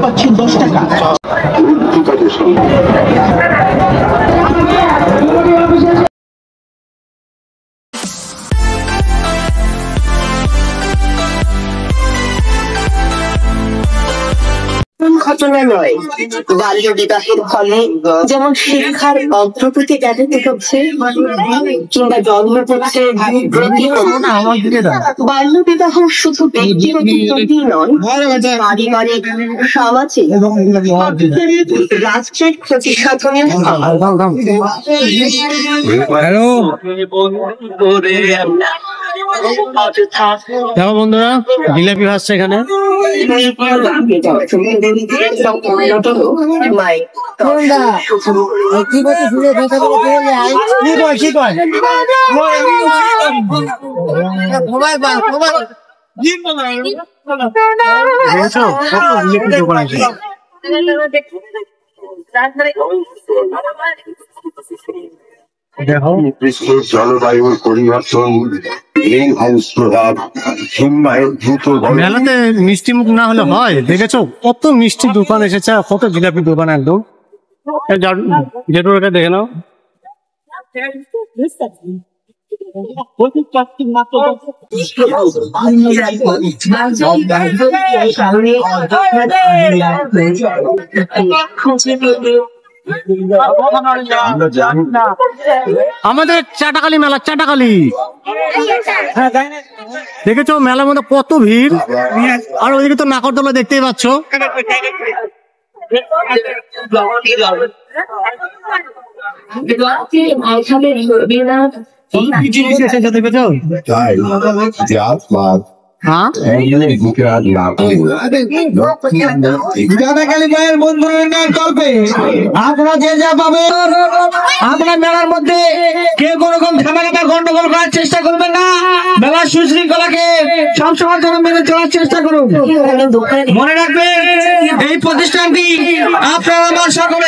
পাচ্ছেন 10 টাকা। ঘটনা নয়, বাল্য বিবাহের ফলে যেমন শিক্ষার অগ্রগতি ব্যাহত হচ্ছে কিংবা জন্ম হচ্ছে বাল্য বিবাহ শুধু ব্যক্তিগত ক্ষতি নয়, পারিবারিক, সামাজিক রাষ্ট্রের ক্ষতি সাধনে। দেখো বন্ধুরা, জিলাপি ভাসছে এখানে। জলবায়ুর পরিবর্তন, মেলাতে মিষ্টি মুখ না হলে হয়? দেখেছো কত মিষ্টি দোকান এসেছে, কত জিলাপি দোকান একদম। যেটা দেখে নাও। আমাদের চাটাখালি মেলা, চাটাখালি দেখেছো মেলার মধ্যে কত ভিড়। আর ওইদিকে তো নাকরদোলা দেখতেই পাচ্ছ। আপনারা যে যা পাবে, আপনার মেলার মধ্যে কেউ কোন রকম ঝামেলা গন্ডগোল করার চেষ্টা করবেন না। মেলার সুশৃঙ্খলাকে সবসময় জন্য মেনে চলার চেষ্টা করুন। মনে রাখবেন এই প্রতিষ্ঠানটি আপনারা আমার সকলে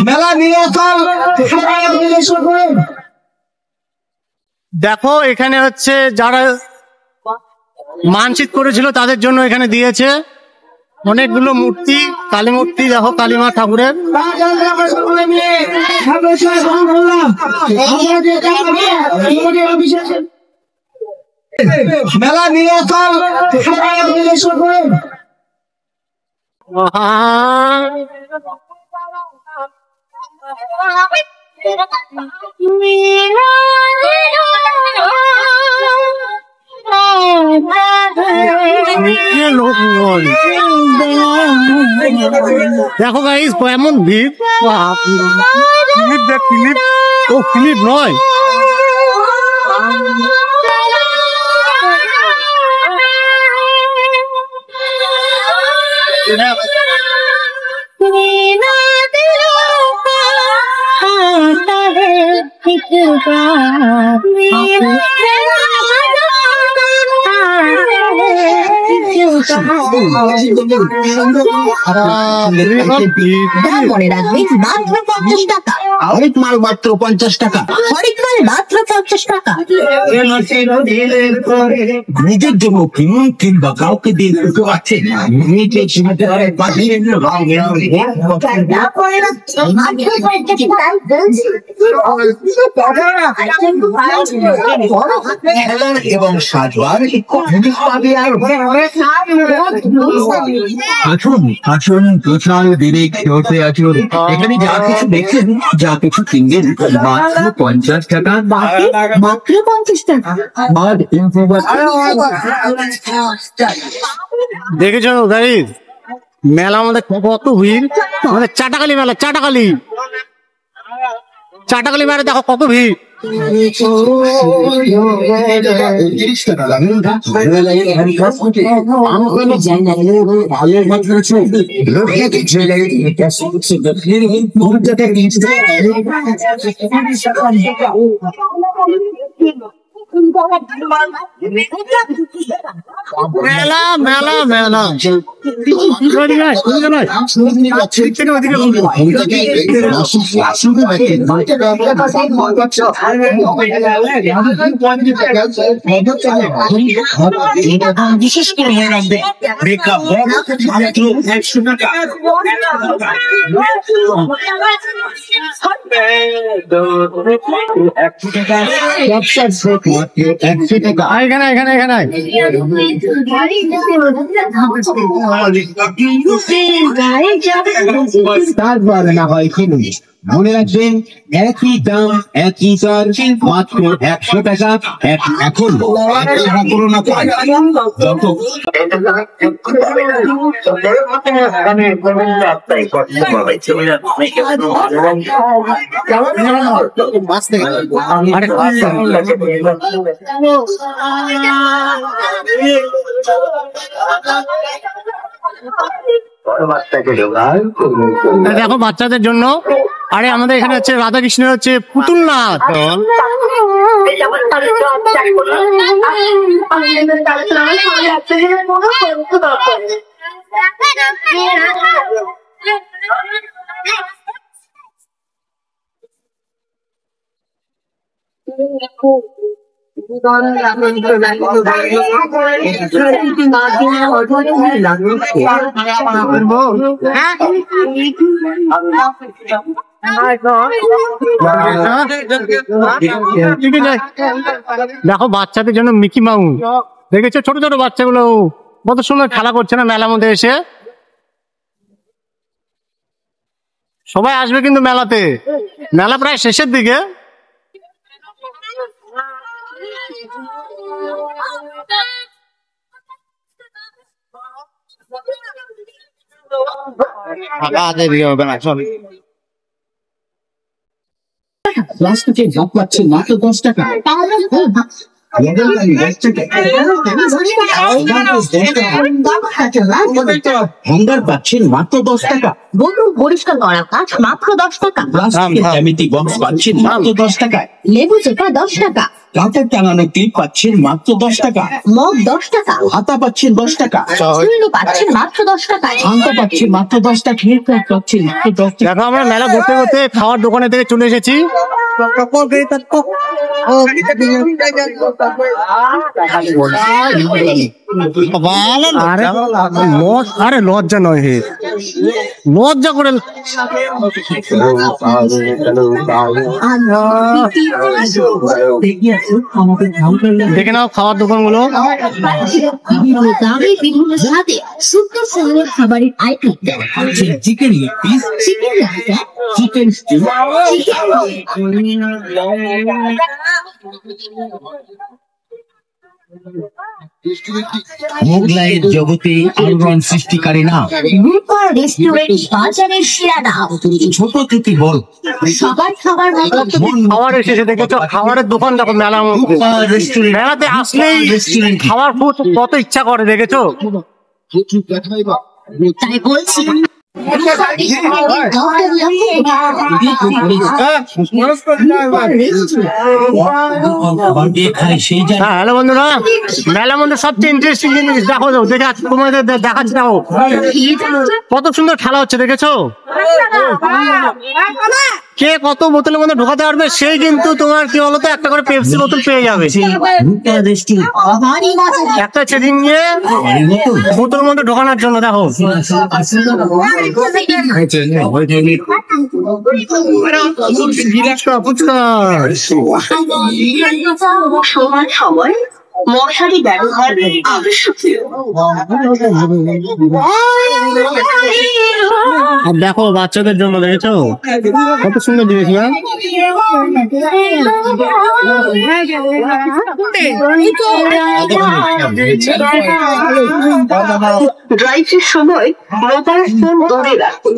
মেলা নিয়ে দেখো এখানে হচ্ছে যারা মানসিক করেছিল তাদের জন্য এখানে দিয়েছে অনেকগুলো মূর্তি, কালী মূর্তি। দেখো কালীমা ঠাকুরের। মেলা নিয়ে দেখো গাইস এমন ভিড়। ও ক্লিপ নয়, মনে রাখবেন মাত্র 50 টাকা। হরেক মাল মাত্র 50 টাকা। হরেক মাল মাত্র 50 টাকা। নিজের জন্য কিনুন কিংবা কাউকে দিয়ে দিতে পারছেন। এবং সাজবার আসুন আসুন বিশাল বিবেক হতে আসুন। এখানে যা কিছু দেখছেন, যা কিছু কিনবেন মাত্র 50 টাকা। মাত্র 50 টাকা। দেখেছো গাইস মেলা আমাদের কত ভিড়। আমাদের চাটাখালি মেলা, চাটাখালি চাটাখালি মেলা দেখো কত ভিড়। মেলা মেলা মেলা বিশেষ করে মনে রাখবে মেকআপ মাত্র 100 টাকা। এখানে এখানে এখানে তারপর না হয় কিনুন। মনে রাখবেন একই দাম একই দর মাত্র 100 টাকা। এখন করোনা দেখো বাচ্চাদের জন্য। আরে আমাদের এখানে হচ্ছে রাধাকৃষ্ণের হচ্ছে পুতুল নাচ। দেখো বাচ্চাদের জন্য মিকি মাউস দেখেছো, ছোট ছোট বাচ্চাগুলো কত সুন্দর খেলা করছে না মেলার মধ্যে এসে। সবাই আসবে কিন্তু মেলাতে, মেলা প্রায় শেষের দিকে। প্লাস্টিকের ভাব পাচ্ছেন মাত্র 10 টাকা। হ্যাঙ্গার পাচ্ছেন মাত্র 10 টাকা। বোতল পরিষ্কার করা কাজ মাত্র 10 টাকা। প্লাস্টিকের জ্যামিতি বক্স পাচ্ছেন মাত্র 10 টাকায়। লেবু চেপা 10 টাকা। কাঁচের টাঙানো ক্লিপ পাচ্ছেন মাত্র 10 টাকা। মগ 10 টাকা। হাতা পাচ্ছেন 10 টাকা। চুল্লু পাচ্ছেন মাত্র 10 টাকায়। আংটা পাচ্ছেন মাত্র 10 টাকা। পাচ্ছেন মাত্র 10 টাকা। দেখো আমরা মেলা ঘুরতে ঘুরতে খাওয়ার দোকানে থেকে চলে এসেছি। আরে লজ্জা নয় হে, লজ্জা করে দেখে নাও খাওয়ার দোকানগুলো। বিভিন্ন স্বাদে সুন্দর সুন্দর খাবারের item. Chicken leg piece, chicken রাখা, চিকেন স্টিউ, মোগলাইয়ের জগতে আলোড়ন সৃষ্টিকারী না রূপা রেস্টুরেন্ট বাজারের সেরা নাম। ছোট থেকে বড় সবার খাবার মতো খাবার এসেছে দেখেছো, খাবারের দোকান দেখো মেলার মধ্যে। মেলাতে আসলেই খাবার কত ইচ্ছা করে দেখেছো। তাই বলছি হ্যালো বন্ধুরা, মেলার মধ্যে সবচেয়ে ইন্টারেস্টিং জিনিস দেখো, দেখে তোমাদের দেখাচ্ছি। দেখো কত সুন্দর খেলা হচ্ছে দেখেছো। কে কত বোতলের মধ্যে ঢোকাতে পারবে সেই কিন্তু তোমার কি বলতো একটা করে পেপসি বোতল পেয়ে যাবে। একটা চেকিং নিয়ে বোতলের মধ্যে ঢোকানোর জন্য দেখো। সময় সময় মশারি ব্যবহার আবশ্যকীয়। আর দেখো বাচ্চাদের জন্য দেখেছো কত সুন্দর জিনিস না। ড্রাইভের সময় মোবাইল ফোন দূরে রাখুন।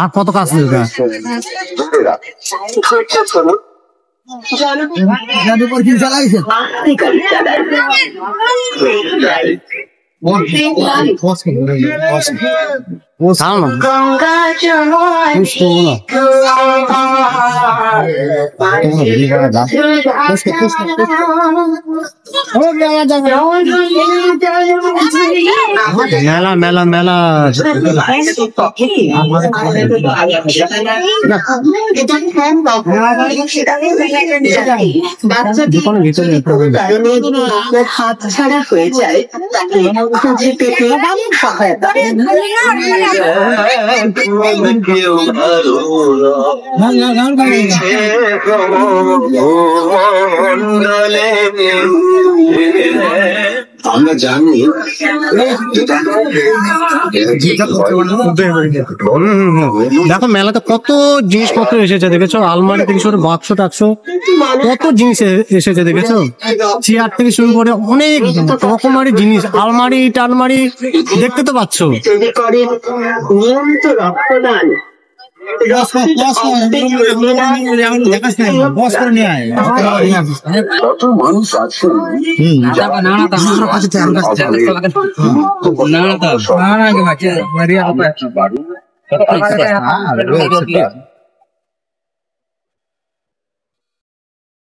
আর কত কাজ গঙ্গা মেলা মেলা মেলা হাত ছাড়া হয়ে যায় তাকে খুঁজে পেতে সহায়তা আমরা জানি দেখো মেলাতে কত জিনিসপত্র এসেছে দেখেছো, আলমারি থেকে শুরু বাক্স টাক্স কত জিনিস এসেছে দেখেছো, চেয়ার থেকে শুরু করে অনেক রকমারি জিনিস, আলমারি টালমারি দেখতে তো পাচ্ছ। যদি করেন নিয়মিত রক্তদান কত মানুষ আছে না